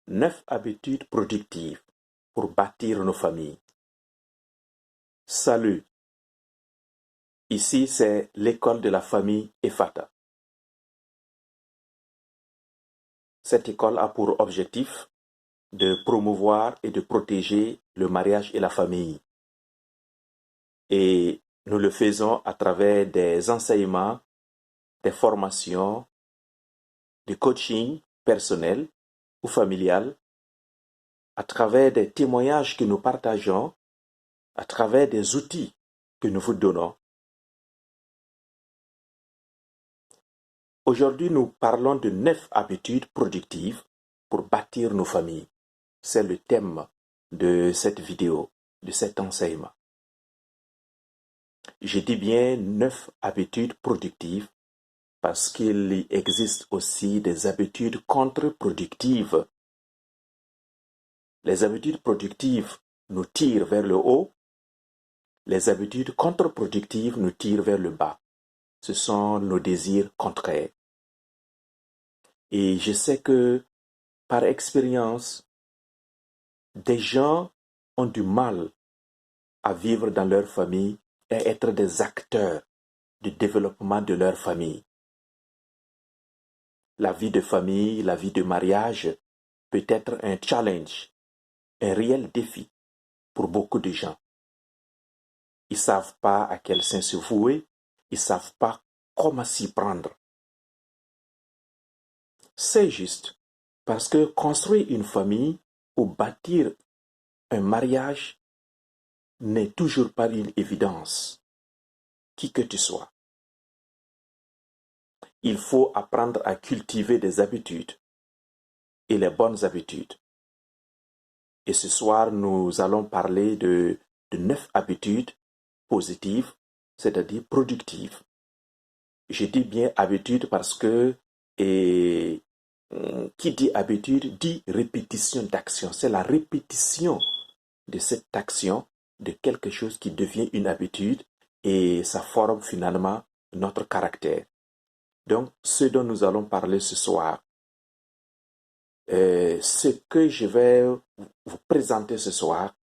9 habitudes productives pour bâtir nos familles. Salut, ici c'est l'école de la famille Efata. Cette école a pour objectif de promouvoir et de protéger le mariage et la famille. Et nous le faisons à travers des enseignements, des formations, du coaching personnel ou familial, à travers des témoignages que nous partageons, à travers des outils que nous vous donnons. Aujourd'hui, nous parlons de 9 habitudes productives pour bâtir nos familles. C'est le thème de cette vidéo, de cet enseignement. Je dis bien 9 habitudes productives parce qu'il existe aussi des habitudes contre-productives. Les habitudes productives nous tirent vers le haut, les habitudes contre-productives nous tirent vers le bas. Ce sont nos désirs contraires. Et je sais que, par expérience, des gens ont du mal à vivre dans leur famille et être des acteurs du développement de leur famille. La vie de famille, la vie de mariage peut être un challenge, un réel défi pour beaucoup de gens. Ils ne savent pas à quel sein se vouer, ils ne savent pas comment s'y prendre. C'est juste parce que construire une famille ou bâtir un mariage n'est toujours pas une évidence, qui que tu sois. Il faut apprendre à cultiver des habitudes et les bonnes habitudes. Et ce soir, nous allons parler de 9 habitudes positives, c'est-à-dire productives. Je dis bien habitude parce que qui dit habitude dit répétition d'action. C'est la répétition de cette action, de quelque chose qui devient une habitude et ça forme finalement notre caractère. Donc, ce dont nous allons parler ce soir, ce que je vais vous présenter ce soir,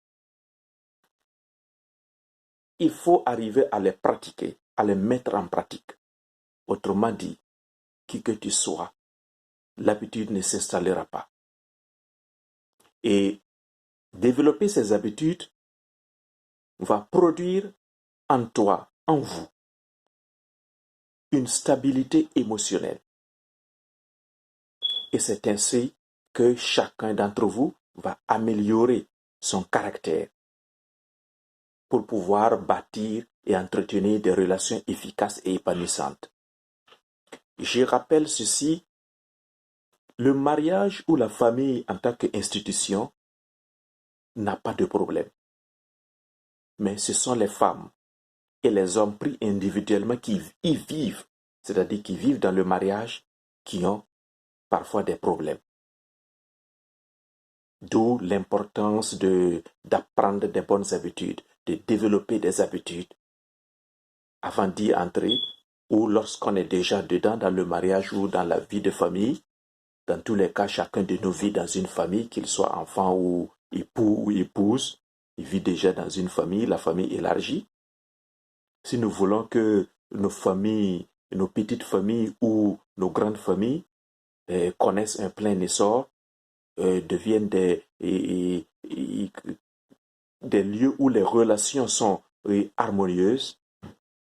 il faut arriver à les pratiquer, à les mettre en pratique. Autrement dit, qui que tu sois, l'habitude ne s'installera pas. Et développer ces habitudes va produire en toi, en vous, une stabilité émotionnelle. Et c'est ainsi que chacun d'entre vous va améliorer son caractère pour pouvoir bâtir et entretenir des relations efficaces et épanouissantes. Je rappelle ceci, le mariage ou la famille en tant qu'institution n'a pas de problème. Mais ce sont les femmes et les hommes pris individuellement qui y vivent, c'est-à-dire qui vivent dans le mariage, qui ont parfois des problèmes. D'où l'importance d'apprendre des bonnes habitudes, de développer des habitudes avant d'y entrer ou lorsqu'on est déjà dedans dans le mariage ou dans la vie de famille. Dans tous les cas, chacun de nous vit dans une famille, qu'il soit enfant ou époux ou épouse, il vit déjà dans une famille, la famille élargie. Si nous voulons que nos familles, nos petites familles ou nos grandes familles connaissent un plein essor, deviennent des lieux où les relations sont harmonieuses,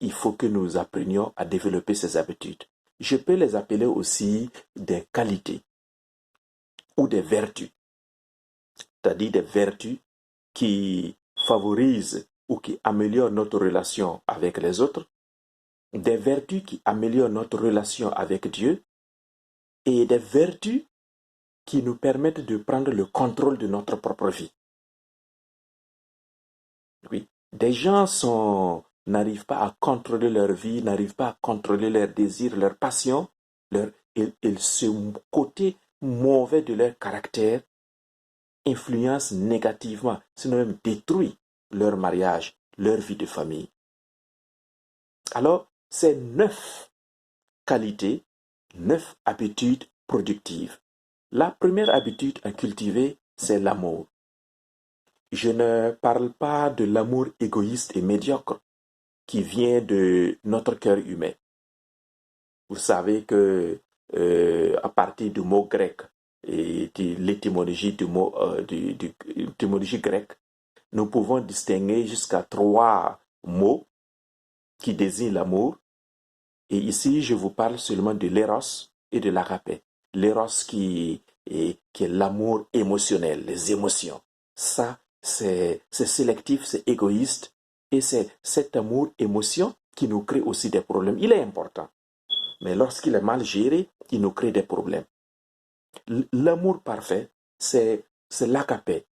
il faut que nous apprenions à développer ces habitudes. Je peux les appeler aussi des qualités ou des vertus, c'est-à-dire des vertus qui favorisent ou qui améliorent notre relation avec les autres, des vertus qui améliorent notre relation avec Dieu et des vertus qui nous permettent de prendre le contrôle de notre propre vie. Oui, des gens n'arrivent pas à contrôler leur vie, n'arrivent pas à contrôler leurs désirs, leurs passions, ce côté mauvais de leur caractère influence négativement, sinon même détruit leur mariage, leur vie de famille. Alors, ces 9 qualités, 9 habitudes productives La première habitude à cultiver, c'est l'amour. Je ne parle pas de l'amour égoïste et médiocre qui vient de notre cœur humain. Vous savez que à partir du mot grec et de l'étymologie du mot l'étymologie grecque, nous pouvons distinguer jusqu'à 3 mots qui désignent l'amour. Et ici, je vous parle seulement de l'éros et de l'agapé. L'éros qui est l'amour émotionnel, les émotions. Ça, c'est sélectif, c'est égoïste. Et c'est cet amour émotion qui nous crée aussi des problèmes. Il est important. Mais lorsqu'il est mal géré, il nous crée des problèmes. L'amour parfait, c'est l'agapé.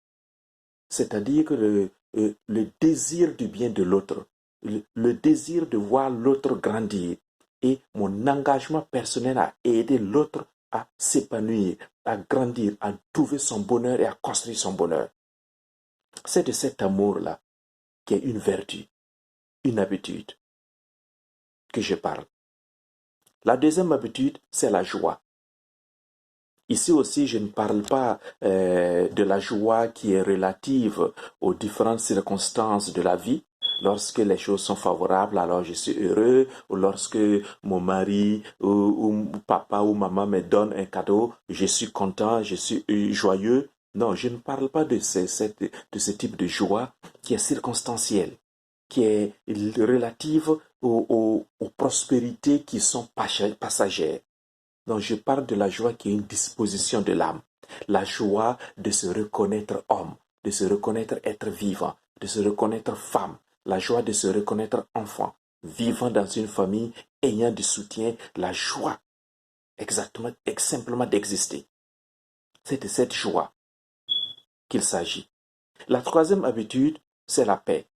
C'est-à-dire que le désir du bien de l'autre, le désir de voir l'autre grandir et mon engagement personnel à aider l'autre à s'épanouir, à grandir, à trouver son bonheur et à construire son bonheur. C'est de cet amour-là qui est une vertu, une habitude que je parle. La deuxième habitude, c'est la joie. Ici aussi, je ne parle pas de la joie qui est relative aux différentes circonstances de la vie. Lorsque les choses sont favorables, alors je suis heureux. Ou lorsque mon mari ou papa ou maman me donne un cadeau, je suis content, je suis joyeux. Non, je ne parle pas de ce type de joie qui est circonstancielle, qui est relative aux prospérités qui sont passagères. Donc je parle de la joie qui est une disposition de l'âme. La joie de se reconnaître homme, de se reconnaître être vivant, de se reconnaître femme. La joie de se reconnaître enfant, vivant dans une famille, ayant du soutien. La joie, exactement, simplement d'exister. C'est de cette joie qu'il s'agit. La troisième habitude, c'est la paix.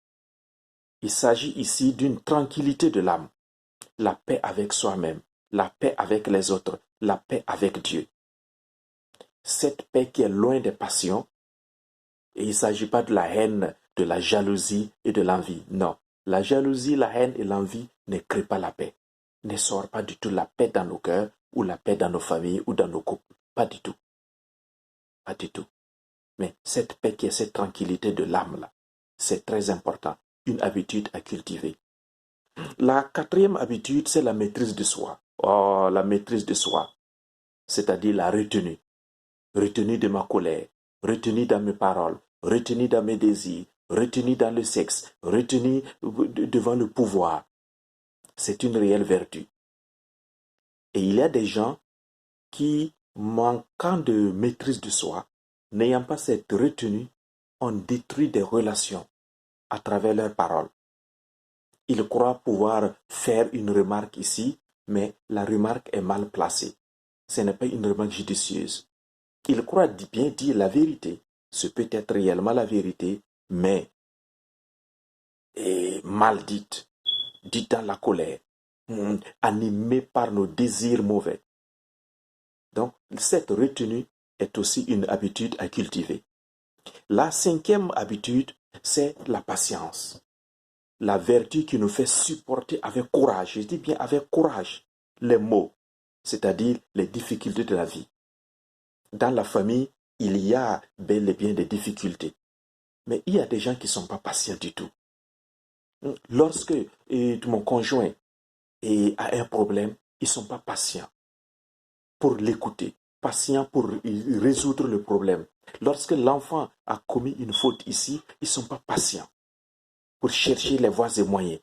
Il s'agit ici d'une tranquillité de l'âme. La paix avec soi-même, la paix avec les autres, la paix avec Dieu. Cette paix qui est loin des passions, et il ne s'agit pas de la haine, de la jalousie et de l'envie. Non, la jalousie, la haine et l'envie ne créent pas la paix. Ne sort pas du tout la paix dans nos cœurs, ou la paix dans nos familles, ou dans nos couples. Pas du tout. Pas du tout. Mais cette paix qui est cette tranquillité de l'âme-là, c'est très important. Une habitude à cultiver. La quatrième habitude, c'est la maîtrise de soi. Oh, la maîtrise de soi. C'est-à-dire la retenue. Retenue de ma colère, retenue dans mes paroles, retenue dans mes désirs, retenue dans le sexe, retenue devant le pouvoir. C'est une réelle vertu. Et il y a des gens qui, manquant de maîtrise de soi, n'ayant pas cette retenue, ont détruit des relations à travers leurs paroles. Ils croient pouvoir faire une remarque ici, mais la remarque est mal placée. Ce n'est pas une remarque judicieuse. Ils croient bien dire la vérité. Ce peut être réellement la vérité, mais mal dite, dite dans la colère, animée par nos désirs mauvais. Donc, cette retenue est aussi une habitude à cultiver. La cinquième habitude, c'est la patience. La vertu qui nous fait supporter avec courage, je dis bien avec courage, les maux, c'est-à-dire les difficultés de la vie. Dans la famille, il y a bel et bien des difficultés. Mais il y a des gens qui ne sont pas patients du tout. Lorsque mon conjoint a un problème, ils ne sont pas patients pour l'écouter, patients pour résoudre le problème. Lorsque l'enfant a commis une faute ici, ils ne sont pas patients pour chercher les voies et moyens.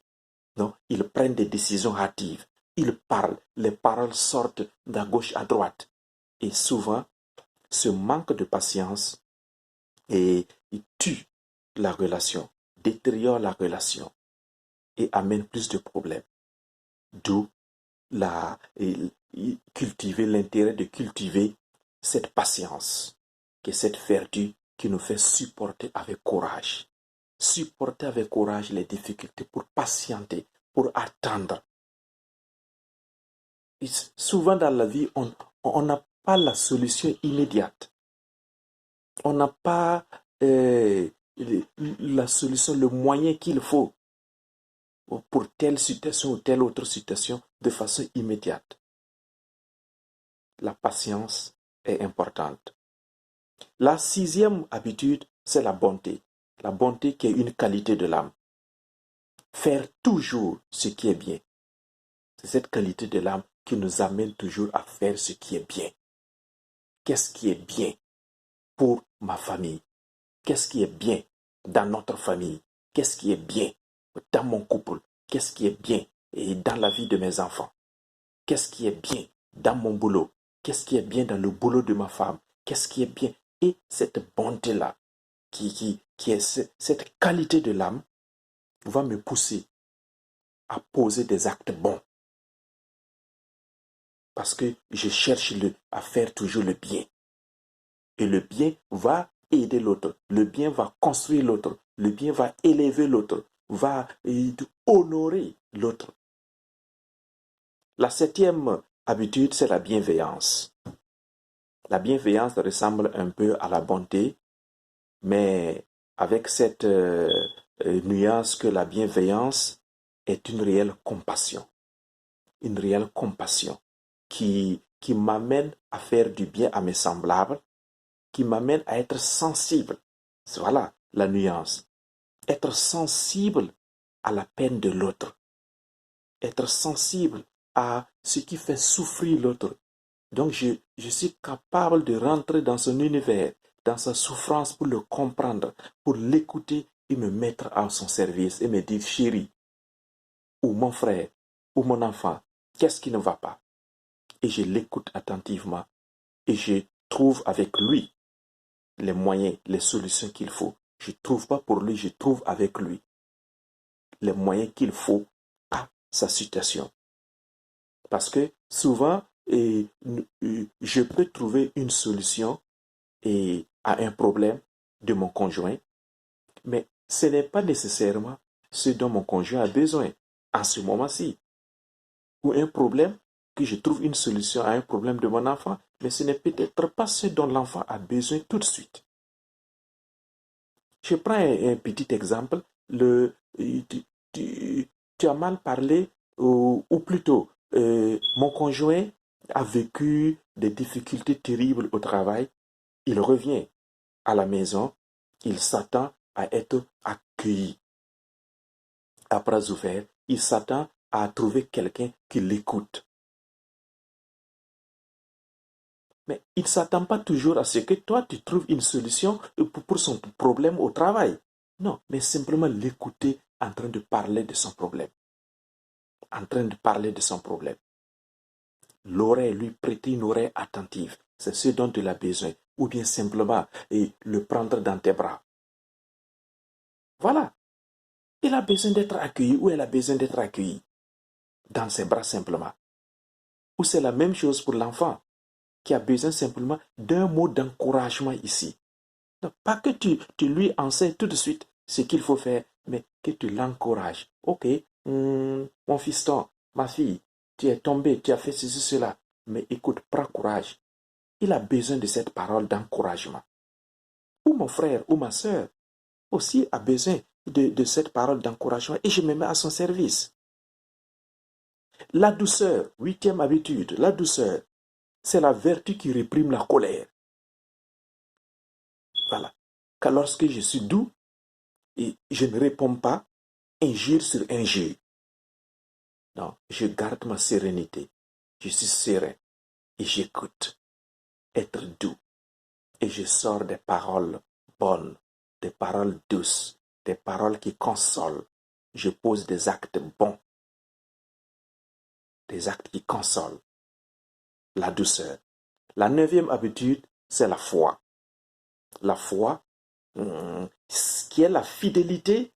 Non, ils prennent des décisions hâtives. Ils parlent, les paroles sortent de gauche à droite. Et souvent, ce manque de patience il tue la relation, détériore la relation et amène plus de problèmes. D'où cultiver l'intérêt de cultiver cette patience, qui est cette vertu qui nous fait supporter avec courage. Supporter avec courage les difficultés pour patienter, pour attendre. Et souvent dans la vie, on n'a pas la solution immédiate. On n'a pas la solution, le moyen qu'il faut pour telle situation ou telle autre situation de façon immédiate. La patience est importante. La 6e habitude, c'est la bonté. La bonté qui est une qualité de l'âme. Faire toujours ce qui est bien. C'est cette qualité de l'âme qui nous amène toujours à faire ce qui est bien. Qu'est-ce qui est bien pour ma famille? Qu'est-ce qui est bien dans notre famille? Qu'est-ce qui est bien dans mon couple? Qu'est-ce qui est bien et dans la vie de mes enfants? Qu'est-ce qui est bien dans mon boulot? Qu'est-ce qui est bien dans le boulot de ma femme? Qu'est-ce qui est bien? Et cette bonté-là, qui est cette qualité de l'âme, va me pousser à poser des actes bons. Parce que je cherche à faire toujours le bien. Et le bien va aider l'autre. Le bien va construire l'autre. Le bien va élever l'autre. Va honorer l'autre. La 7e habitude, c'est la bienveillance. La bienveillance ressemble un peu à la bonté, mais avec cette nuance que la bienveillance est une réelle compassion. Une réelle compassion qui m'amène à faire du bien à mes semblables, qui m'amène à être sensible. Voilà la nuance. Être sensible à la peine de l'autre. Être sensible à ce qui fait souffrir l'autre. Donc je suis capable de rentrer dans son univers, dans sa souffrance pour le comprendre, pour l'écouter et me mettre à son service et me dire chérie, ou mon frère, ou mon enfant, qu'est-ce qui ne va pas? Et je l'écoute attentivement et je trouve avec lui les moyens, les solutions qu'il faut. Je ne trouve pas pour lui, je trouve avec lui les moyens qu'il faut à sa situation. Parce que souvent, je peux trouver une solution à un problème de mon conjoint, mais ce n'est pas nécessairement ce dont mon conjoint a besoin en ce moment-ci. Ou un problème, que je trouve une solution à un problème de mon enfant, mais ce n'est peut-être pas ce dont l'enfant a besoin tout de suite. Je prends un petit exemple. Tu as mal parlé, ou plutôt, mon conjoint a vécu des difficultés terribles au travail. Il revient à la maison, il s'attend à être accueilli à bras ouverts, il s'attend à trouver quelqu'un qui l'écoute. Mais il ne s'attend pas toujours à ce que toi, tu trouves une solution pour son problème au travail. Non, mais simplement l'écouter en train de parler de son problème. En train de parler de son problème. L'oreille, lui prêter une oreille attentive. C'est ce dont il a besoin. Ou bien simplement le prendre dans tes bras. Voilà. Il a besoin d'être accueilli ou elle a besoin d'être accueillie dans ses bras simplement. Ou c'est la même chose pour l'enfant qui a besoin simplement d'un mot d'encouragement ici. Donc, pas que tu lui enseignes tout de suite ce qu'il faut faire, mais que tu l'encourages. Ok, mon fiston, ma fille, tu es tombé, tu as fait ceci, cela. Mais écoute, prends courage. Il a besoin de cette parole d'encouragement. Ou mon frère ou ma soeur aussi a besoin de cette parole d'encouragement et je me mets à son service. La douceur, 8e habitude, la douceur, c'est la vertu qui réprime la colère. Voilà. Car lorsque je suis doux, et je ne réponds pas injure sur injure. Non, je garde ma sérénité. Je suis serein et j'écoute. Être doux. Et je sors des paroles bonnes, des paroles douces, des paroles qui consolent. Je pose des actes bons, des actes qui consolent. La douceur. La 9e habitude, c'est la foi. La foi, qui est la fidélité,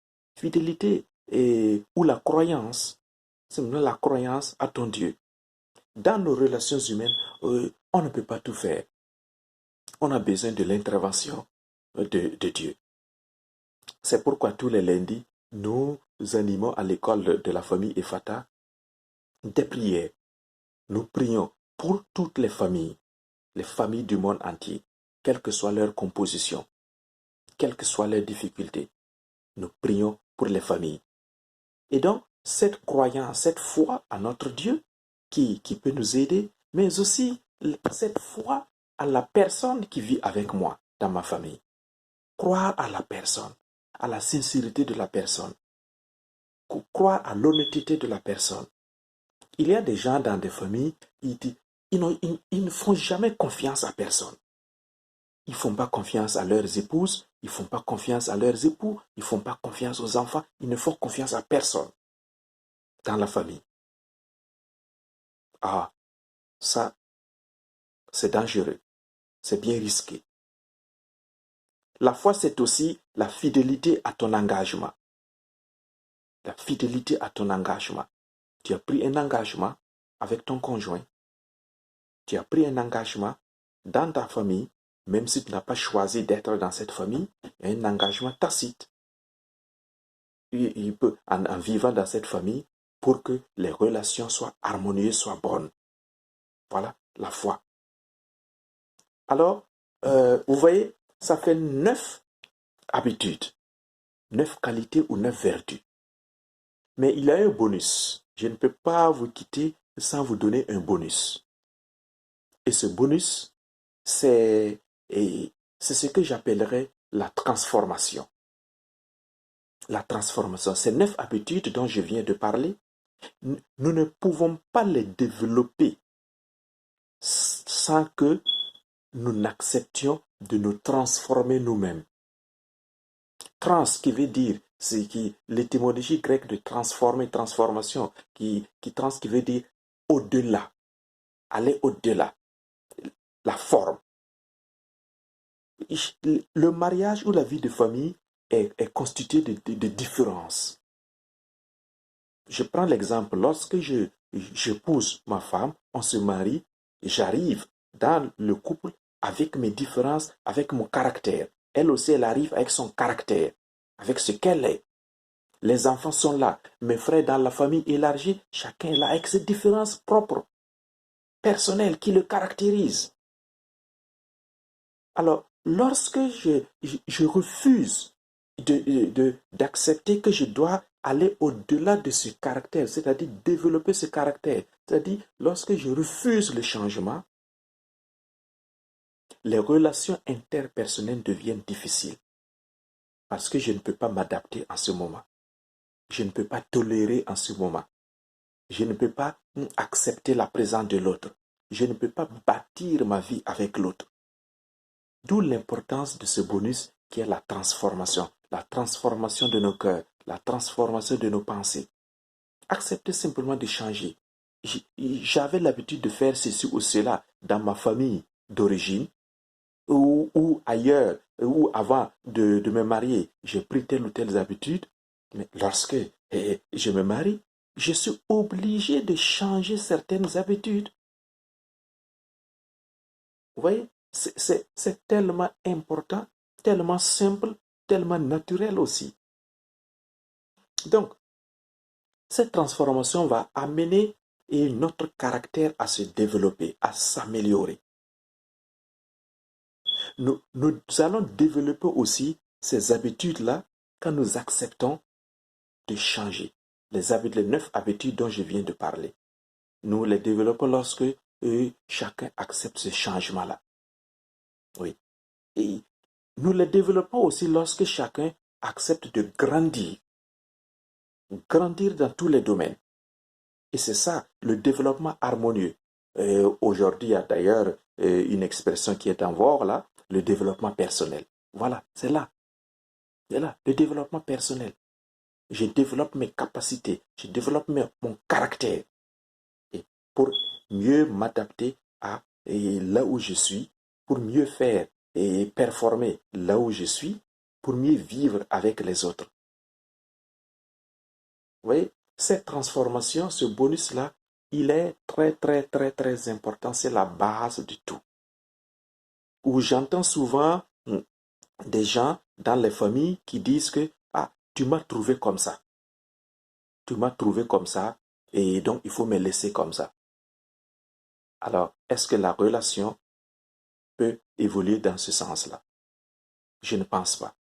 ou la croyance. C'est la croyance à ton Dieu. Dans nos relations humaines, on ne peut pas tout faire. On a besoin de l'intervention de Dieu. C'est pourquoi tous les lundis, nous animons à l'école de la famille Ephata des prières. Nous prions pour toutes les familles du monde entier, quelle que soit leur composition, quelles que soient leurs difficultés. Nous prions pour les familles. Et donc, cette croyance, cette foi à notre Dieu qui peut nous aider, mais aussi cette foi à la personne qui vit avec moi dans ma famille. Croire à la personne, à la sincérité de la personne. Croire à l'honnêteté de la personne. Il y a des gens dans des familles, ils ne font jamais confiance à personne. Ils ne font pas confiance à leurs épouses, ils ne font pas confiance à leurs époux, ils ne font pas confiance aux enfants, ils ne font confiance à personne dans la famille. Ah, ça, c'est dangereux, c'est bien risqué. La foi, c'est aussi la fidélité à ton engagement. La fidélité à ton engagement. Tu as pris un engagement avec ton conjoint. Tu as pris un engagement dans ta famille, même si tu n'as pas choisi d'être dans cette famille, il y a un engagement tacite. Il peut, en vivant dans cette famille, pour que les relations soient harmonieuses, soient bonnes. Voilà la foi. Alors, vous voyez, ça fait 9 habitudes, 9 qualités ou 9 vertus. Mais il y a un bonus. Je ne peux pas vous quitter sans vous donner un bonus. Et ce bonus, c'est ce que j'appellerais la transformation. La transformation, ces 9 habitudes dont je viens de parler, nous ne pouvons pas les développer sans que nous n'acceptions de nous transformer nous-mêmes. Trans qui veut dire, c'est l'étymologie grecque de transformer, transformation, qui veut dire au-delà, aller au-delà, la forme. Le mariage ou la vie de famille est constitué de différences. Je prends l'exemple, lorsque j'épouse ma femme, on se marie, j'arrive dans le couple avec mes différences, avec mon caractère. Elle aussi, elle arrive avec son caractère, avec ce qu'elle est. Les enfants sont là. Mes frères dans la famille élargie, chacun est là avec ses différences propres, personnelles, qui le caractérisent. Alors, lorsque je refuse d'accepter que je dois aller au-delà de ce caractère, c'est-à-dire développer ce caractère, c'est-à-dire lorsque je refuse le changement, les relations interpersonnelles deviennent difficiles parce que je ne peux pas m'adapter en ce moment. Je ne peux pas tolérer en ce moment. Je ne peux pas accepter la présence de l'autre. Je ne peux pas bâtir ma vie avec l'autre. D'où l'importance de ce bonus qui est la transformation de nos cœurs, la transformation de nos pensées. Accepter simplement de changer. J'avais l'habitude de faire ceci ou cela dans ma famille d'origine ou ailleurs, ou avant de me marier, j'ai pris telle ou telle habitude, mais lorsque je me marie, je suis obligé de changer certaines habitudes. Vous voyez, c'est tellement important, tellement simple, tellement naturel aussi. Donc, cette transformation va amener notre caractère à se développer, à s'améliorer. Nous allons développer aussi ces habitudes-là quand nous acceptons de changer. Les 9 habitudes dont je viens de parler. Nous les développons lorsque chacun accepte ce changement-là. Oui. Et nous les développons aussi lorsque chacun accepte de grandir. Grandir dans tous les domaines. Et c'est ça, le développement harmonieux. Aujourd'hui, il y a d'ailleurs une expression qui est en vogue là, le développement personnel. Voilà, c'est là. C'est là, le développement personnel. Je développe mes capacités, je développe mon caractère. Et pour mieux m'adapter à là où je suis, pour mieux faire et performer là où je suis, pour mieux vivre avec les autres. Vous voyez, cette transformation, ce bonus-là, il est très, très, très, très important. C'est la base de tout. Où j'entends souvent des gens dans les familles qui disent que ah, tu m'as trouvé comme ça. Tu m'as trouvé comme ça et donc il faut me laisser comme ça. Alors, est-ce que la relation peut évoluer dans ce sens-là? Je ne pense pas.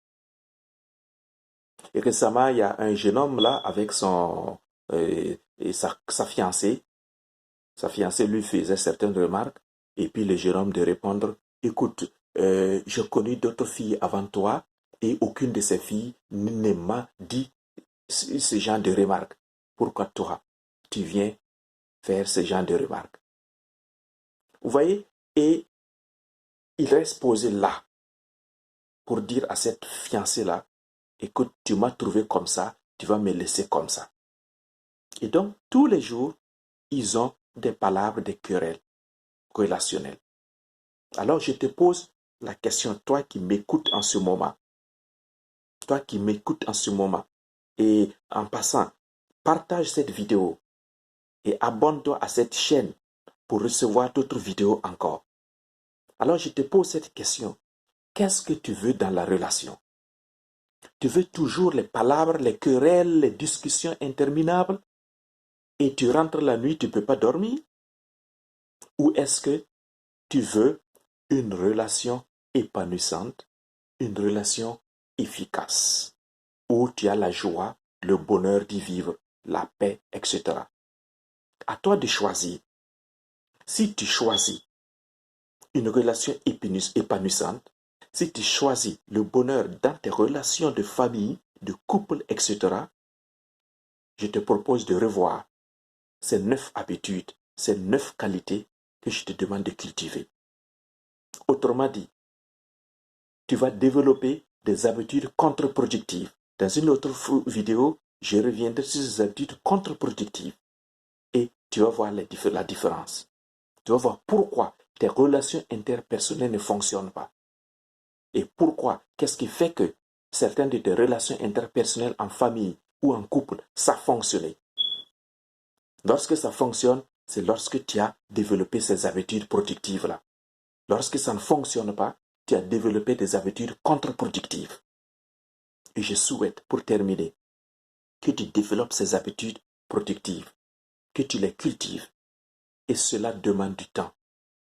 Et récemment, il y a un jeune homme là avec sa fiancée. Sa fiancée lui faisait certaines remarques et puis le jeune homme de répondre écoute, je connais d'autres filles avant toi et aucune de ces filles ne m'a dit ce genre de remarques. Pourquoi toi, tu viens faire ce genre de remarques? Vous voyez? Et il reste posé là pour dire à cette fiancée-là, écoute, tu m'as trouvé comme ça, tu vas me laisser comme ça. Et donc, tous les jours, ils ont des palabres, des querelles relationnelles. Alors, je te pose la question, toi qui m'écoutes en ce moment, toi qui m'écoutes en ce moment, et en passant, partage cette vidéo et abonne-toi à cette chaîne pour recevoir d'autres vidéos encore. Alors, je te pose cette question. Qu'est-ce que tu veux dans la relation? Tu veux toujours les palabres, les querelles, les discussions interminables et tu rentres la nuit, tu ne peux pas dormir? Ou est-ce que tu veux une relation épanouissante, une relation efficace, où tu as la joie, le bonheur d'y vivre, la paix, etc. À toi de choisir. Si tu choisis une relation épanouissante, si tu choisis le bonheur dans tes relations de famille, de couple, etc., je te propose de revoir ces 9 habitudes, ces 9 qualités que je te demande de cultiver. Autrement dit, tu vas développer des habitudes contre-productives. Dans une autre vidéo, je reviendrai sur ces habitudes contre-productives et tu vas voir la différence. Tu vas voir pourquoi tes relations interpersonnelles ne fonctionnent pas. Et pourquoi, qu'est-ce qui fait que certaines de tes relations interpersonnelles en famille ou en couple, ça fonctionne. Lorsque ça fonctionne, c'est lorsque tu as développé ces habitudes productives-là. Lorsque ça ne fonctionne pas, tu as développé des habitudes contre-productives. Et je souhaite, pour terminer, que tu développes ces habitudes productives, que tu les cultives. Et cela demande du temps.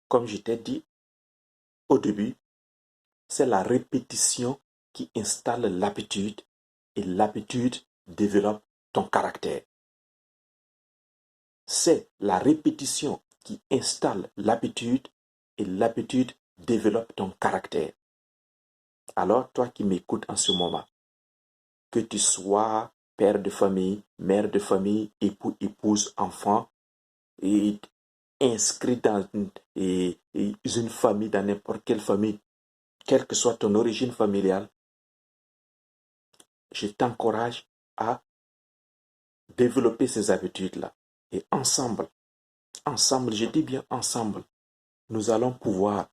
Comme je t'ai dit au début, c'est la répétition qui installe l'habitude et l'habitude développe ton caractère. C'est la répétition qui installe l'habitude et l'habitude développe ton caractère. Alors, toi qui m'écoutes en ce moment, que tu sois père de famille, mère de famille, époux, épouse, enfant, et inscrit dans une famille, dans n'importe quelle famille, quelle que soit ton origine familiale, je t'encourage à développer ces habitudes-là. Et ensemble, je dis bien ensemble, nous allons pouvoir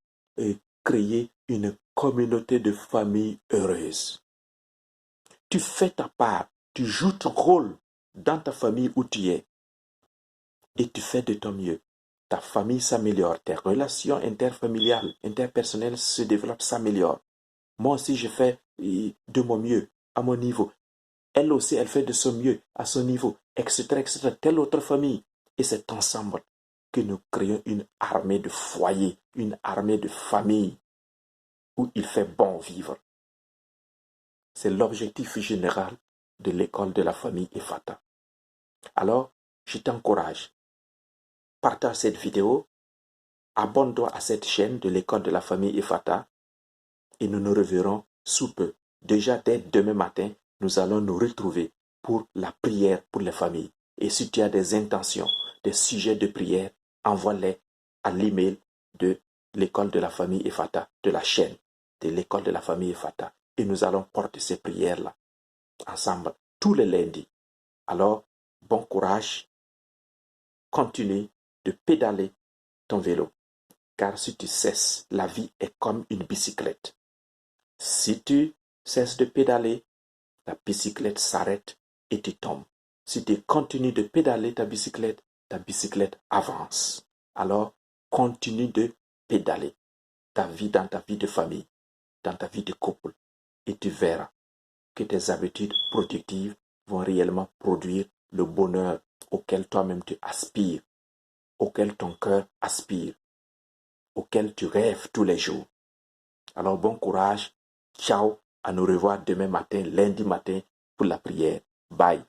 créer une communauté de familles heureuses. Tu fais ta part, tu joues ton rôle dans ta famille où tu es et tu fais de ton mieux. Ta famille s'améliore, tes relations interfamiliales, interpersonnelles se développent, s'améliorent. Moi aussi, je fais de mon mieux, à mon niveau. Elle aussi, elle fait de son mieux, à son niveau, etc., etc. Telle autre famille. Et c'est ensemble que nous créons une armée de foyers, une armée de familles où il fait bon vivre. C'est l'objectif général de l'école de la famille Efata. Alors, je t'encourage. Partage cette vidéo, abonne-toi à cette chaîne de l'école de la famille Efata et nous nous reverrons sous peu. Déjà dès demain matin, nous allons nous retrouver pour la prière pour les familles. Et si tu as des intentions, des sujets de prière, envoie-les à l'email de l'école de la famille Efata, de la chaîne de l'école de la famille Efata. Et nous allons porter ces prières-là ensemble tous les lundis. Alors, bon courage, continue de pédaler ton vélo. Car si tu cesses, la vie est comme une bicyclette. Si tu cesses de pédaler, la bicyclette s'arrête et tu tombes. Si tu continues de pédaler ta bicyclette avance. Alors, continue de pédaler dans ta vie de famille, dans ta vie de couple. Et tu verras que tes habitudes productives vont réellement produire le bonheur auquel toi-même tu aspires, auquel ton cœur aspire, auquel tu rêves tous les jours. Alors bon courage, ciao, à nous revoir demain matin, lundi matin pour la prière. Bye.